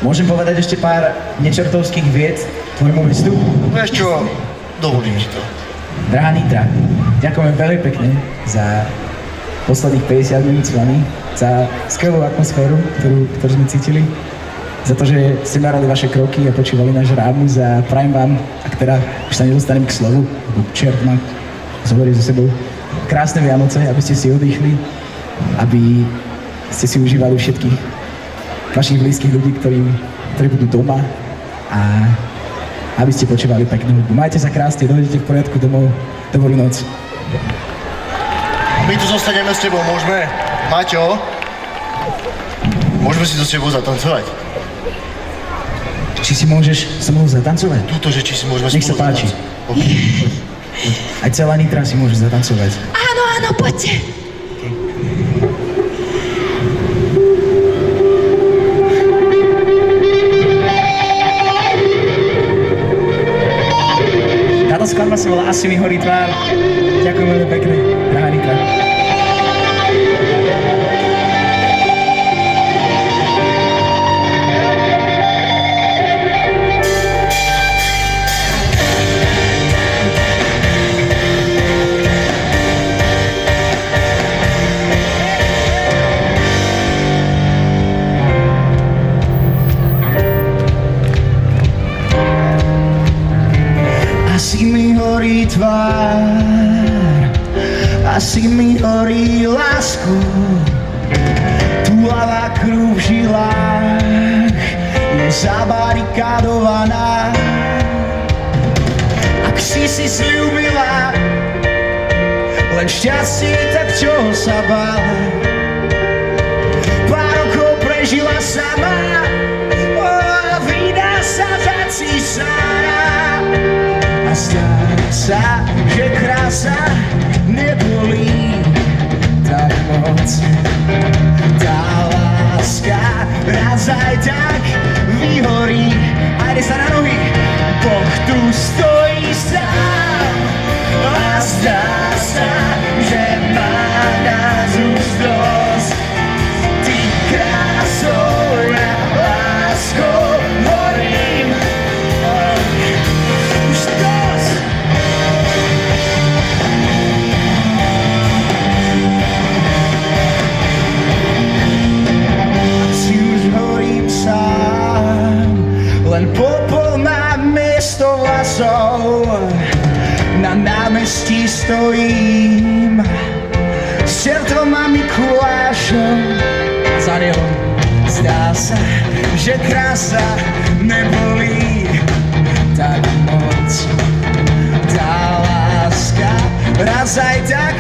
Môžem povedať ešte pár nečertovských vied tvojmu listu? Vieš čo, dovolím ti to. Drahá Nitra, ďakujem veľmi pekne za posledných 50 minút s vami, za skvelú atmosféru, ktorú sme cítili, za to, že ste merali vaše kroky a počúvali náš rámus a prajem vám, ak teda už sa nedostanem k slovu, lebo čert ma zhovorí so sebou, krásne Vianoce, aby ste si oddychli, aby ste si užívali všetkých vašich blízkych ľudí, ktorí budú doma a aby ste počúvali peknú hudbu. Majte sa krásne, dojdete v poriadku domov, dobrú noc. My tu zostaneme s tebou, môžeme? Maťo? Môžeme si so tebou zatancovať? Či si môžeš so mnou zatancovať? Túto, že či si môžeme Nech sa spolu páči. zatancovať. Aj celá Nitra si môže zatancovať. Áno, áno, poďte. Táto skladba sa volá Asi mi horí tvár. Ďakujem veľmi pekne, drahá Nitra. Asi mi horí tvár, asi mi horí lásku, túlavá krv v žilách je zabarikádovaná. Ak si sľúbila len šťastie, tak čoho sa bála? Pár rokov prežila sama, vydá sa za císara. A zdá sa, že krása nebolí tak moc. Tá láska raz aj tak vyhorí. Ajde sa na nohy. Boh tu stojí sám a zdá sa, že má nás už dosť. Ty krásou, ja láskou horím. Len popol na miesto vlasov, na námestí stojím s čertvom a Mikulášom. Za neho zdá sa, že krása nebolí tak moc. Tá láska raz aj tak,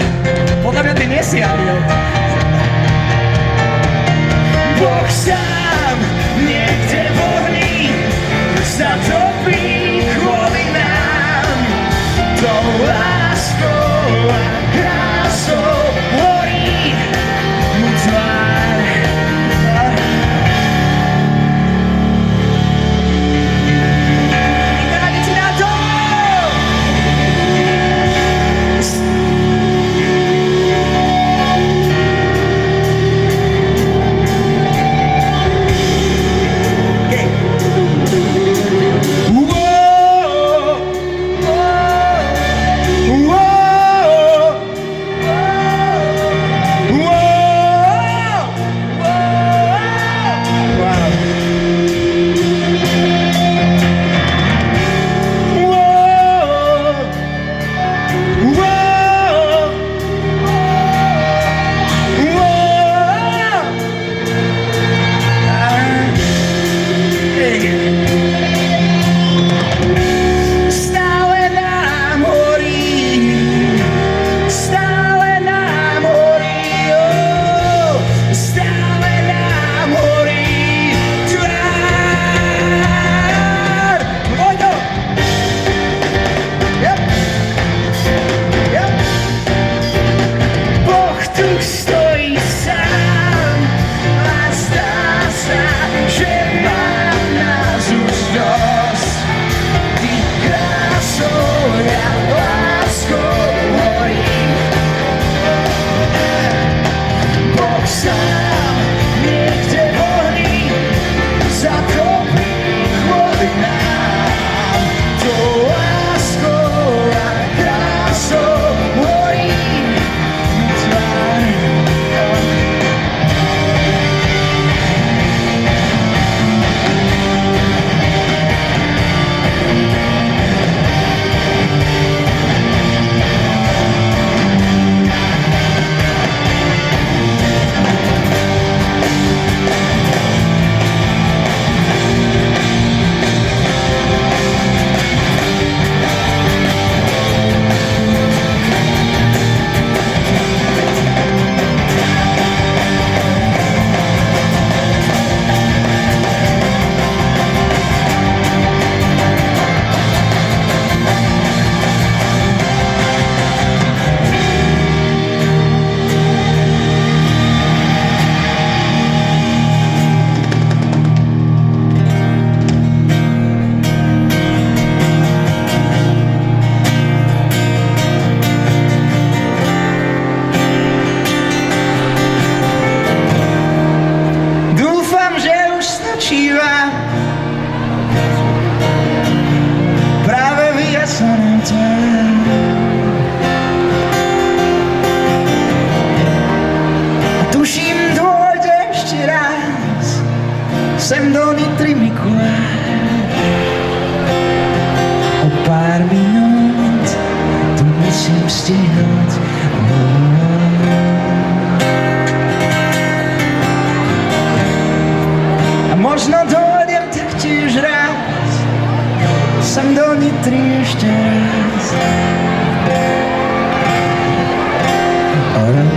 podľa mňa ty nie si aniel. Boh sám niekde v ohni zatopí kvôli nám. Tou láskou a krásou horí mu tvár. Vybránite na to! dostanem ťa. A tuším, dôjde ešte raz sem do Nitry Mikuláš. O pár minút tu musím stihnúť. A možno dojdem taktiež raz sem do Nitry ešte raz. O rok,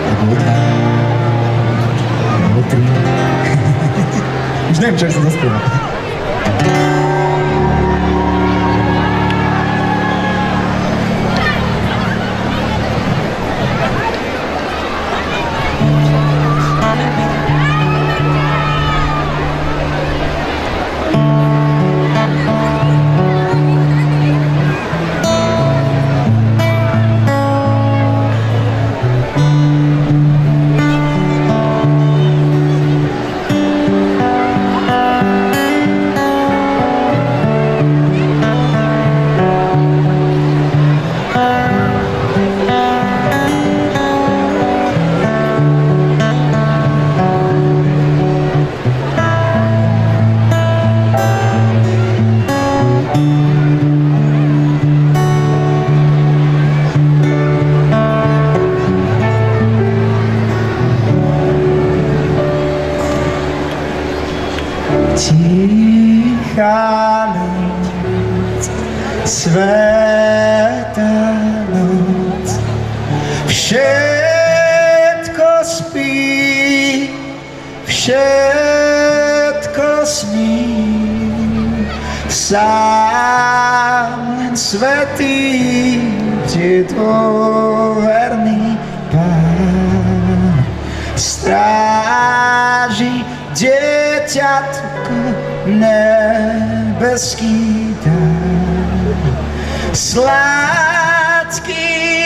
alebo dva, alebo tri. Už neviem, čo som zaspieval. Tichá noc, svätá noc, všetko spí, všetko sní. Sám len svätý je dôverný Pán. Stráži dieťatko nebeský dar. Sladký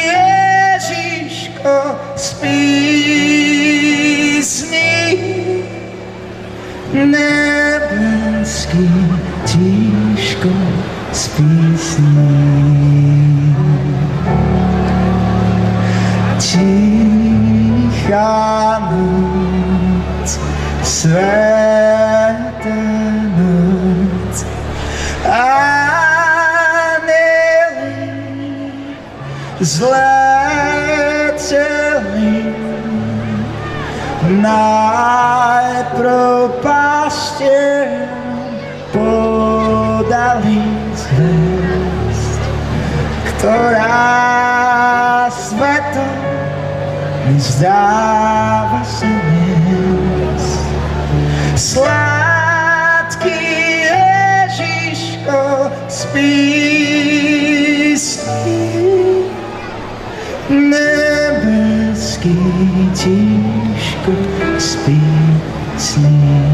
Ježiško spí sní, nebeský tiško spí sní. Tichá noc, svätá noc, anjeli zleteli, najprv pastierom podali zvesť, ktorá svetom vzdáva sa niesť. Sladký Ježiško spí sní, nebeský tiško spí sní.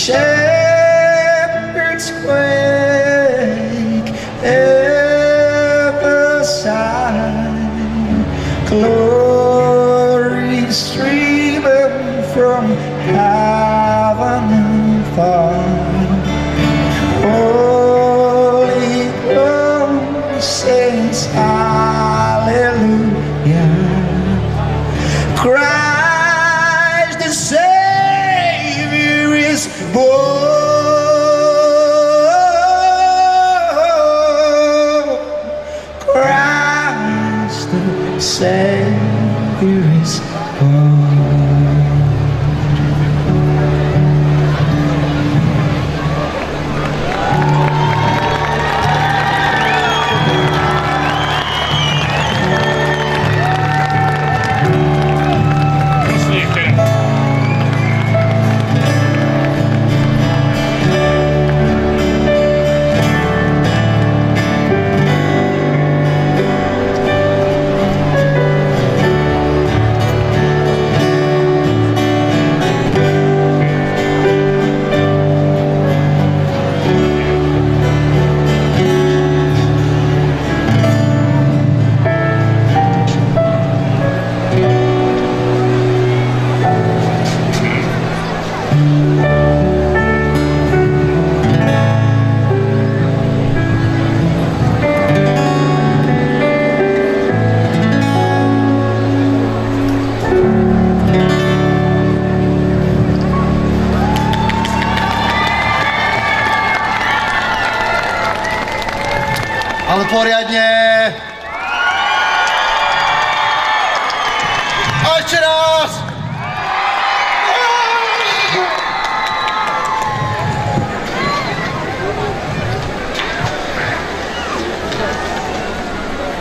Shepherds quake, ever sigh, glory streaming from heaven afar. Holy Ghost sings hallelujah. Christ the Savior is born. Christ the Savior is born. poriadne. A ešte raz.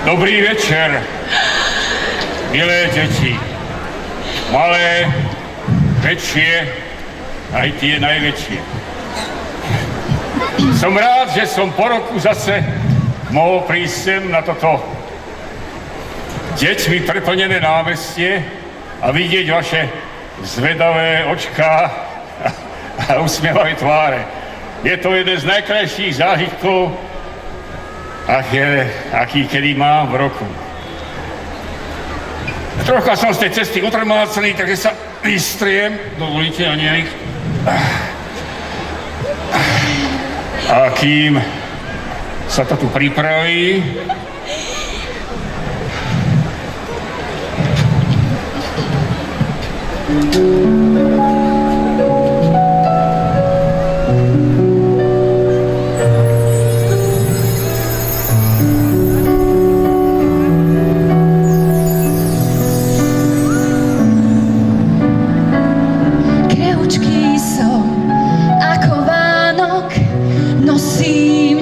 Dobrý večer, milé deti. Malé, väčšie, aj tie najväčšie. Som rád, že som po roku zase mohol prísť sem na toto deťmi preplnené námestie a vidieť vaše zvedavé očká a usmievavé tváre. Je to jeden z najkrajších zážitkov, aký kedy mám v roku. Trocha som z tej cesty utrmácený, takže sa vystriem. Dovolíte, Anielik? A kým sa to tu pripraví,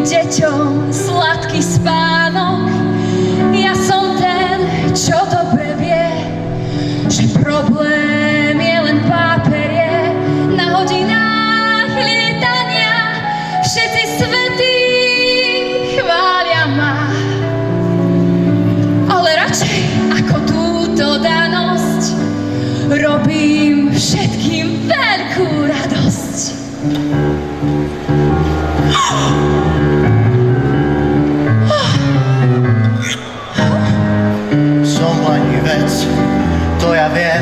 deťom sladký spánok. Ja som ten, čo dobre vie, že problém je len páperie. Na hodinách lietania všetci svätí chvália ma. Ale radšej ako túto danosť robím všetkým veľkú radosť. Som lenivec, to ja viem.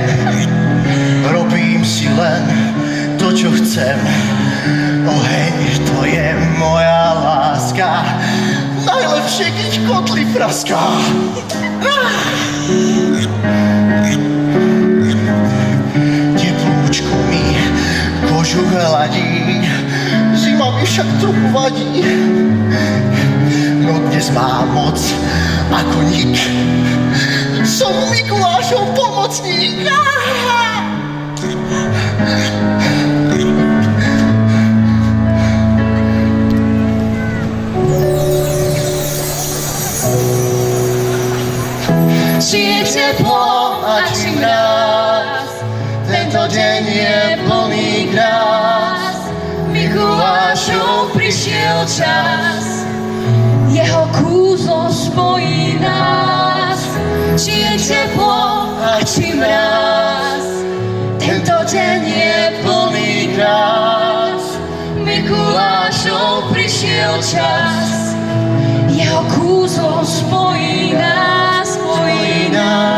Robím si len to, čo chcem. Oheň, to je moja láska. Najlepšie, keď kotli praská. Teplúčko mi kožu hladí, zima mi však trochu vadí. No dnes mám moc ako nik, som Mikulášov pomocník. Či je teplo a či mráz, tento deň je plný krás. Mikulášov prišiel čas, jeho kúzlo spojí nás. Či je teplo a či mráz, tento deň je plný krás. Mikulášov prišiel čas, jeho kúzlo spojí nás, spojí nás.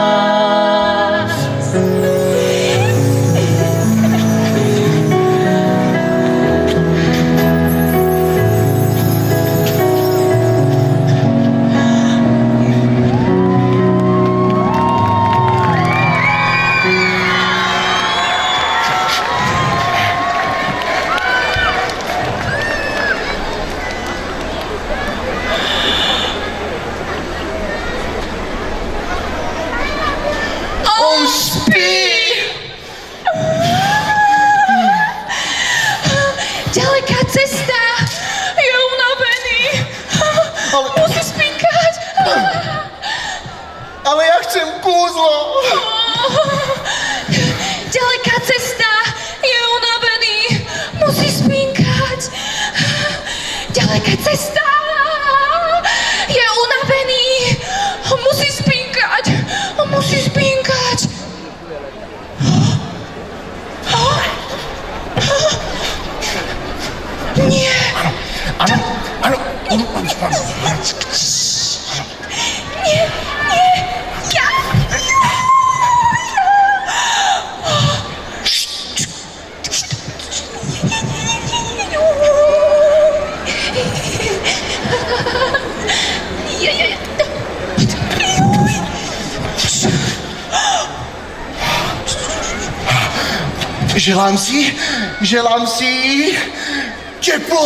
Ďaleká cesta, je unavený, musí spinkať. Ale ja chcem kúzlo. Ďaleká cesta, je unavený, musí spinkať. Ďaleká cesta, je unavený, musí spinkať, musí spinkať. Nie. Áno. Nie. Ja. Želám si teplo.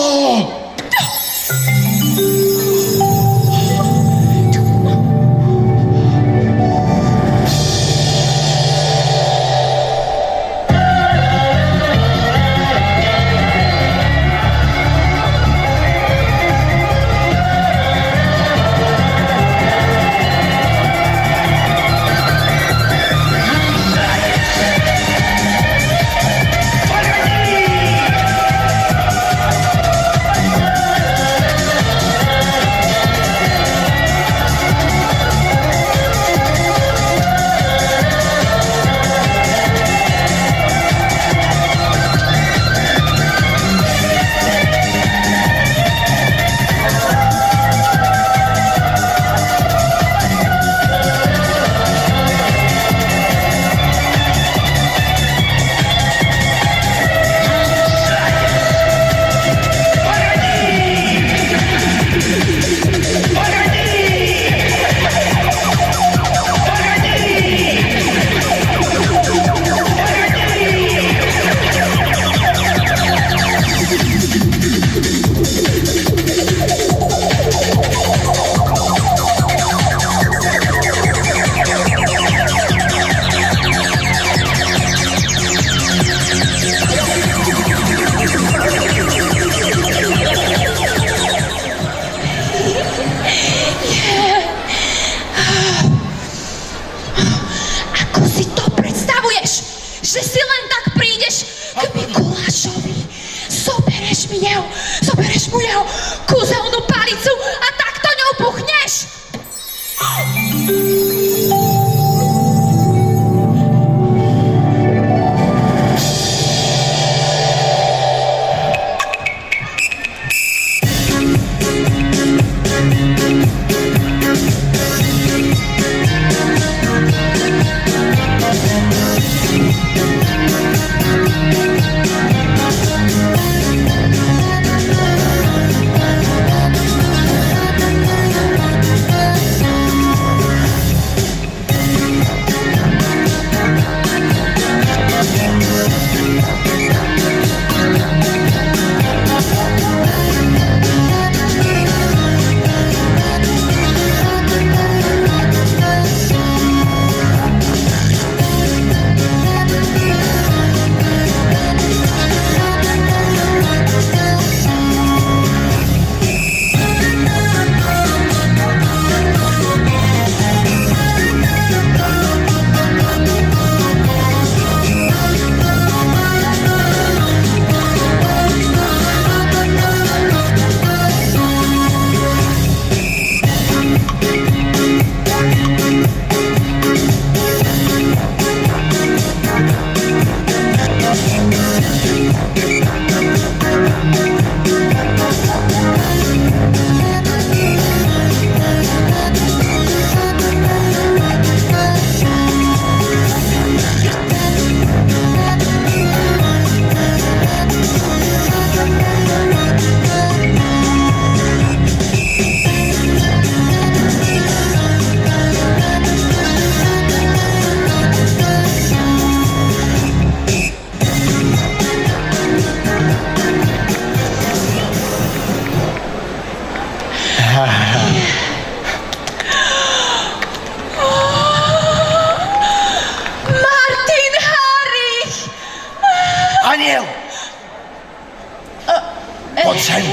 Poď sem.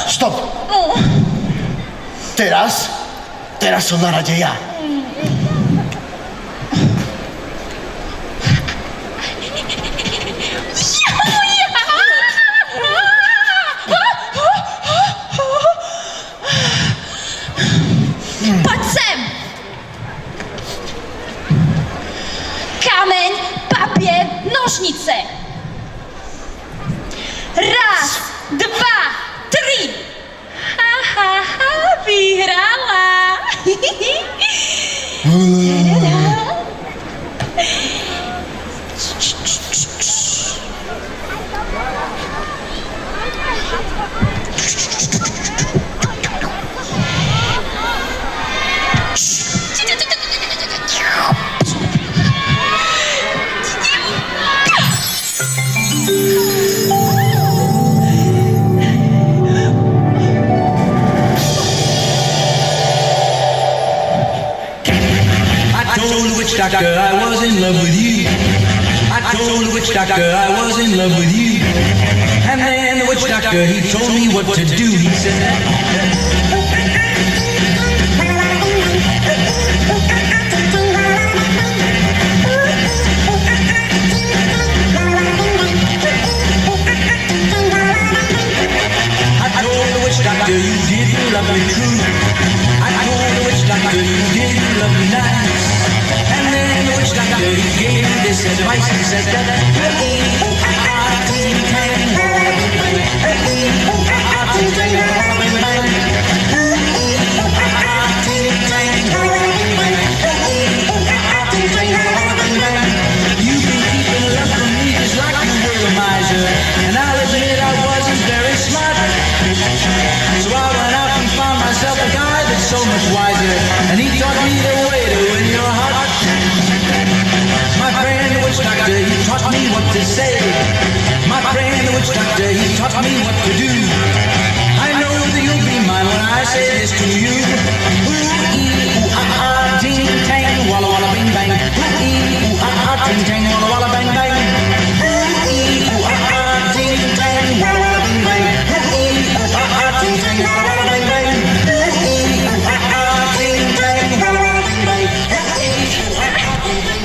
Stop. Teraz som na rade ja. Poď sem! Kameň, papier, nožnice. Raz, dva, tri. Ha, ha, ha, vyhrala. Doctor, I was in love with you. I told the witch doctor I was in love with you. And then the witch doctor, he told me what to do. He said, I told the witch doctor you didn't love me true. I told the witch doctor you didn't love me nice. And then the witch doctor, he gave me this advice. He said that you've been keeping love from me just like you were a miser. And I'll admit I wasn't very smart. So I went out and found myself a guy that's so much wiser. And he taught me the way to win your heart. My friend the witch doctor, he taught me what to say. My friend the witch doctor, he taught me what to do. I know that you'll be mine when I say this to you. Ooh-ee, ooh-ah-ah, ting-tang, walla-walla, bing-bang. Ooh-ee, ooh-ah-ah, ting-tang, walla-walla, bang-bang. Ooh-ee, ooh-ah-ah, ting-tang, walla-walla, bing-bang. Ooh-ee, ooh-ah-ah, ting-tang, walla-walla, bang-bang. Ooh-ee, ooh-ah-ah, ting-tang, walla-walla, bing-bang. Ooh-ee, ooh-ah-ah, ting-tang.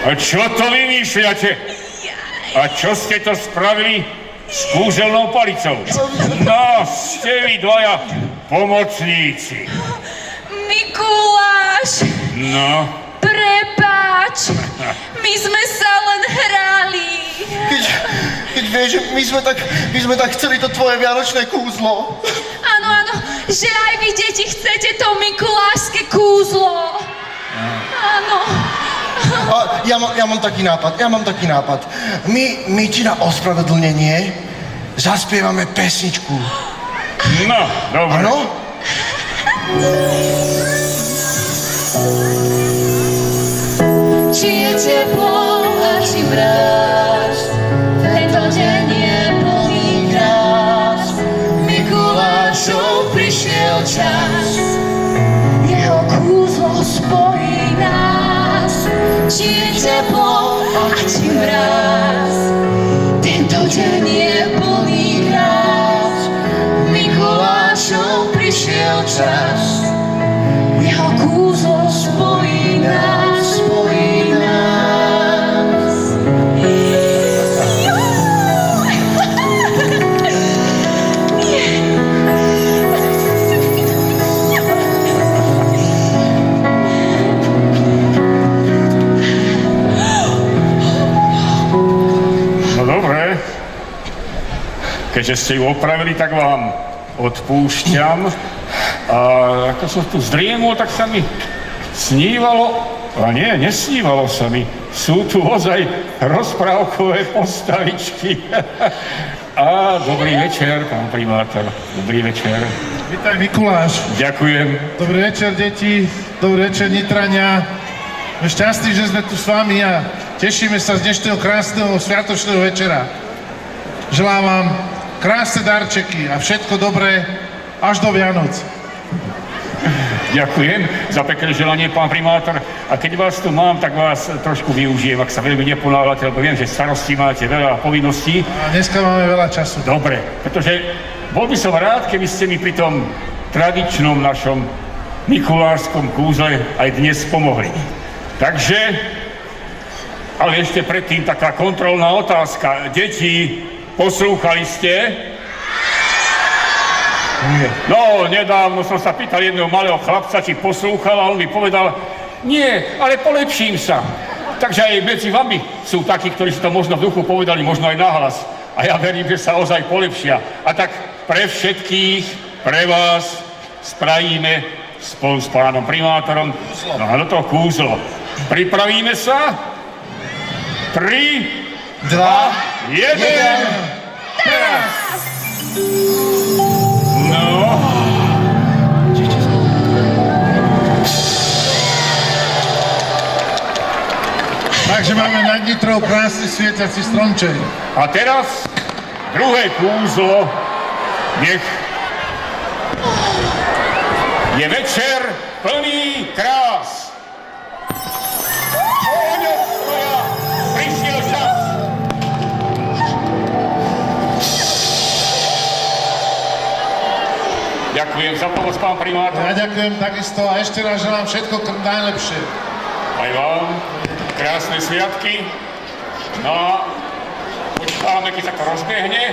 A čo to vymýšľate? A čo ste to spravili s kúzelnou palicou? No, ste vy dvaja pomocníci. Mikuláš, No, prepáč, my sme sa len hrali. Keď vieš, že my sme tak chceli to tvoje vianočné kúzlo. Áno, že aj vy, deti, chcete to mikulášske kúzlo. Áno. A ja mám taký nápad. My ti na ospravedlnenie zaspievame pesničku. no, dobre. Áno? Či je teplo a či mráz, tento deň je plný krás. Mikulášov prišiel čas, jeho kúzlo spojí nás. Či je teplo a či mráz, tento deň je plný krás. Mikulášov prišiel čas, jeho kúzlo spojí nás, spojí nás. No dobre. Keďže ste ju opravili, tak vám odpúšťam. A ako som tu zdriemol, tak sa mi snívalo, a nie, nesnívalo sa mi. Sú tu ozaj rozprávkové postavičky. A dobrý večer, pán primátor. Dobrý večer. Vítaj, Mikuláš. Ďakujem. Dobrý večer, deti. Dobrý večer, Nitrania. Sme šťastní, že sme tu s vami a tešíme sa z dnešného krásneho sviatočného večera. Želám vám krásne darčeky a všetko dobré až do Vianoc. Ďakujem za pekné želanie, pán primátor. A keď vás tu mám, tak vás trošku využijem, ak sa veľmi neponáhľate, lebo viem, že starosti máte veľa povinností. A dneska máme veľa času. Dobre, pretože bol by som rád, keby ste mi pri tom tradičnom našom mikulášskom kúzle aj dnes pomohli. Takže, ale ešte predtým taká kontrolná otázka. Deti, poslúchali ste? Nie. No, nedávno som sa pýtal jedného malého chlapca, či poslúchal, a on mi povedal, nie, ale polepším sa. Takže aj medzi vami sú takí, ktorí si to možno v duchu povedali, možno aj nahlas. A ja verím, že sa ozaj polepšia. A tak pre všetkých, pre vás spravíme spolu s pánom primátorom no to kúzlo. Pripravíme sa? 3, 2, 1. Teraz! No. Takže máme nad Nitrou krásny svietací stromček. A teraz druhé kúzlo. Nech je večer plný krás. Oňovskoja, prišiel čas. Ďakujem za pomoc, pán primátor. Ja ďakujem takisto a ešte raz želám všetko najlepšie. Aj vám krásne sviatky. No a počkáme, keď sa to rozbehne.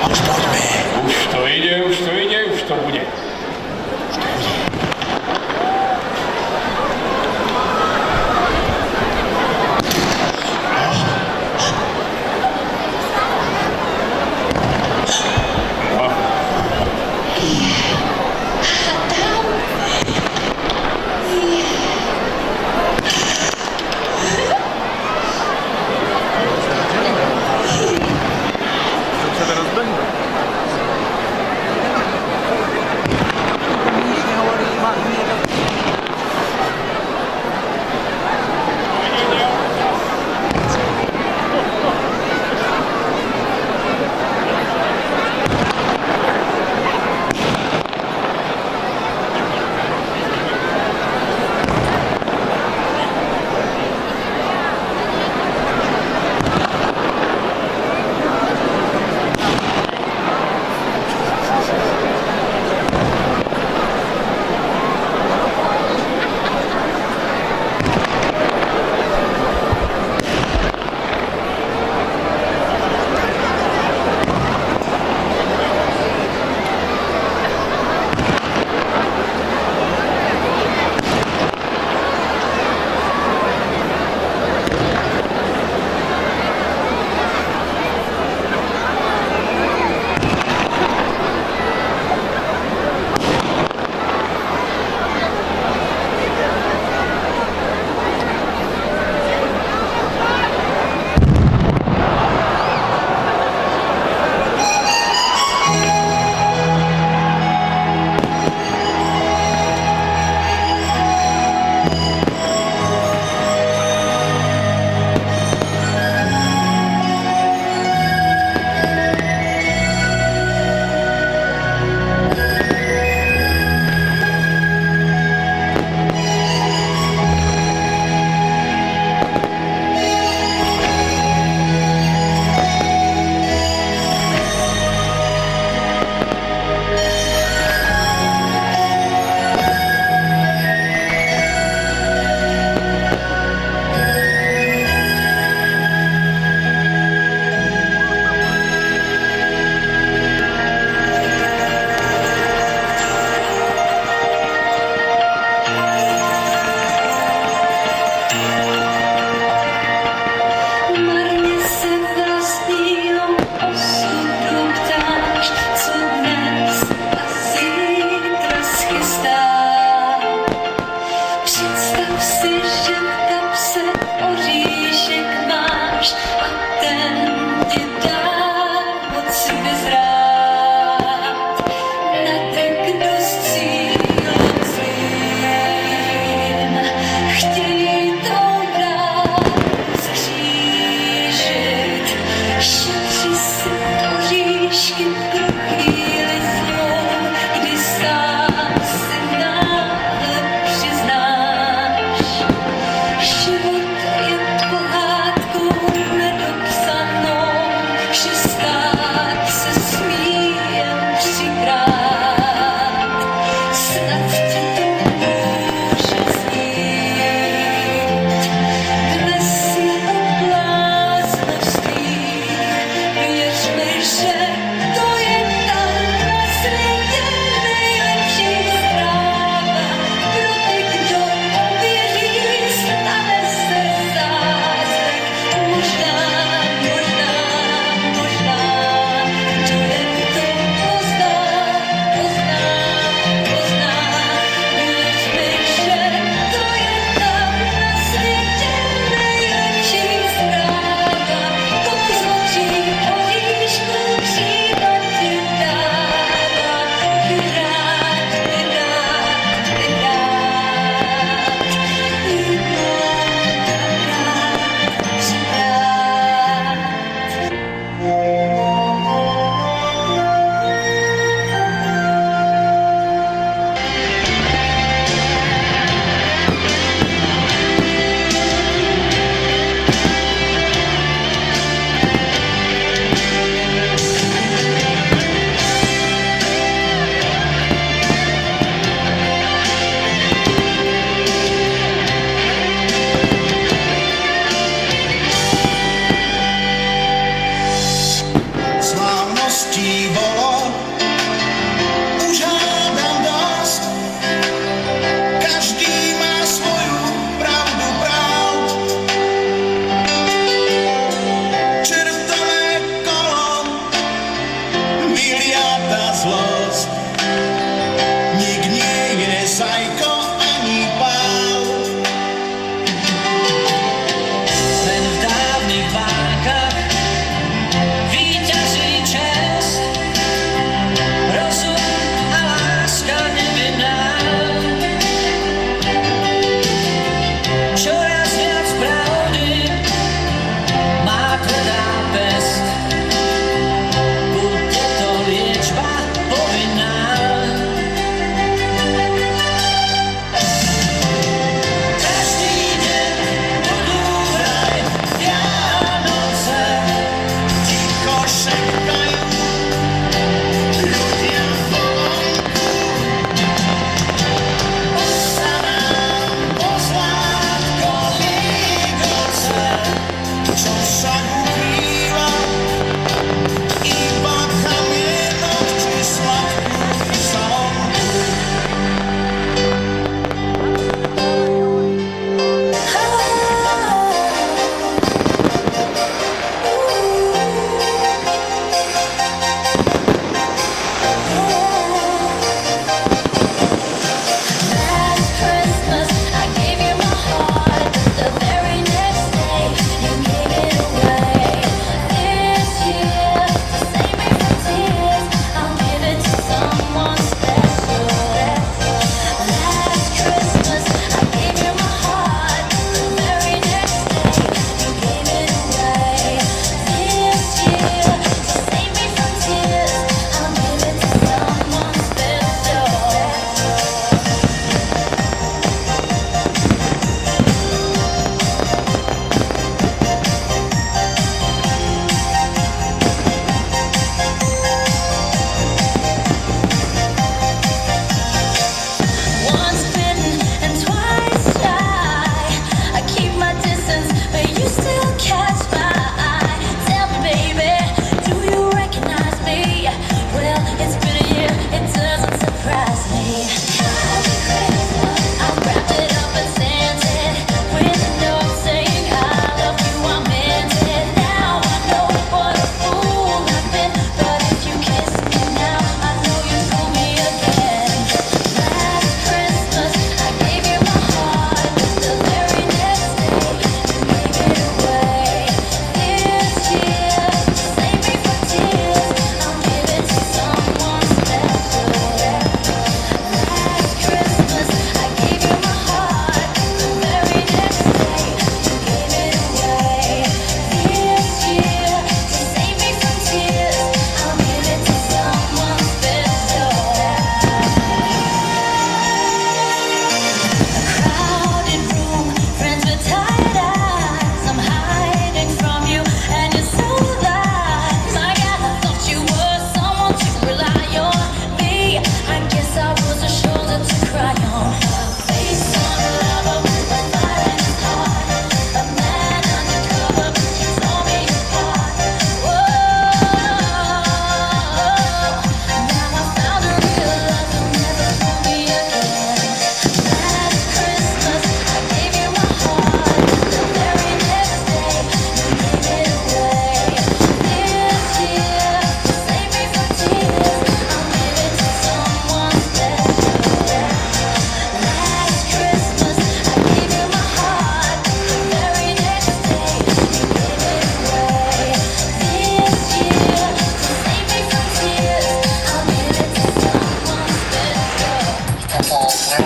Už poďme. Už to ide, už to bude.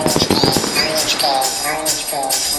Aničko, Aničko, Aničko.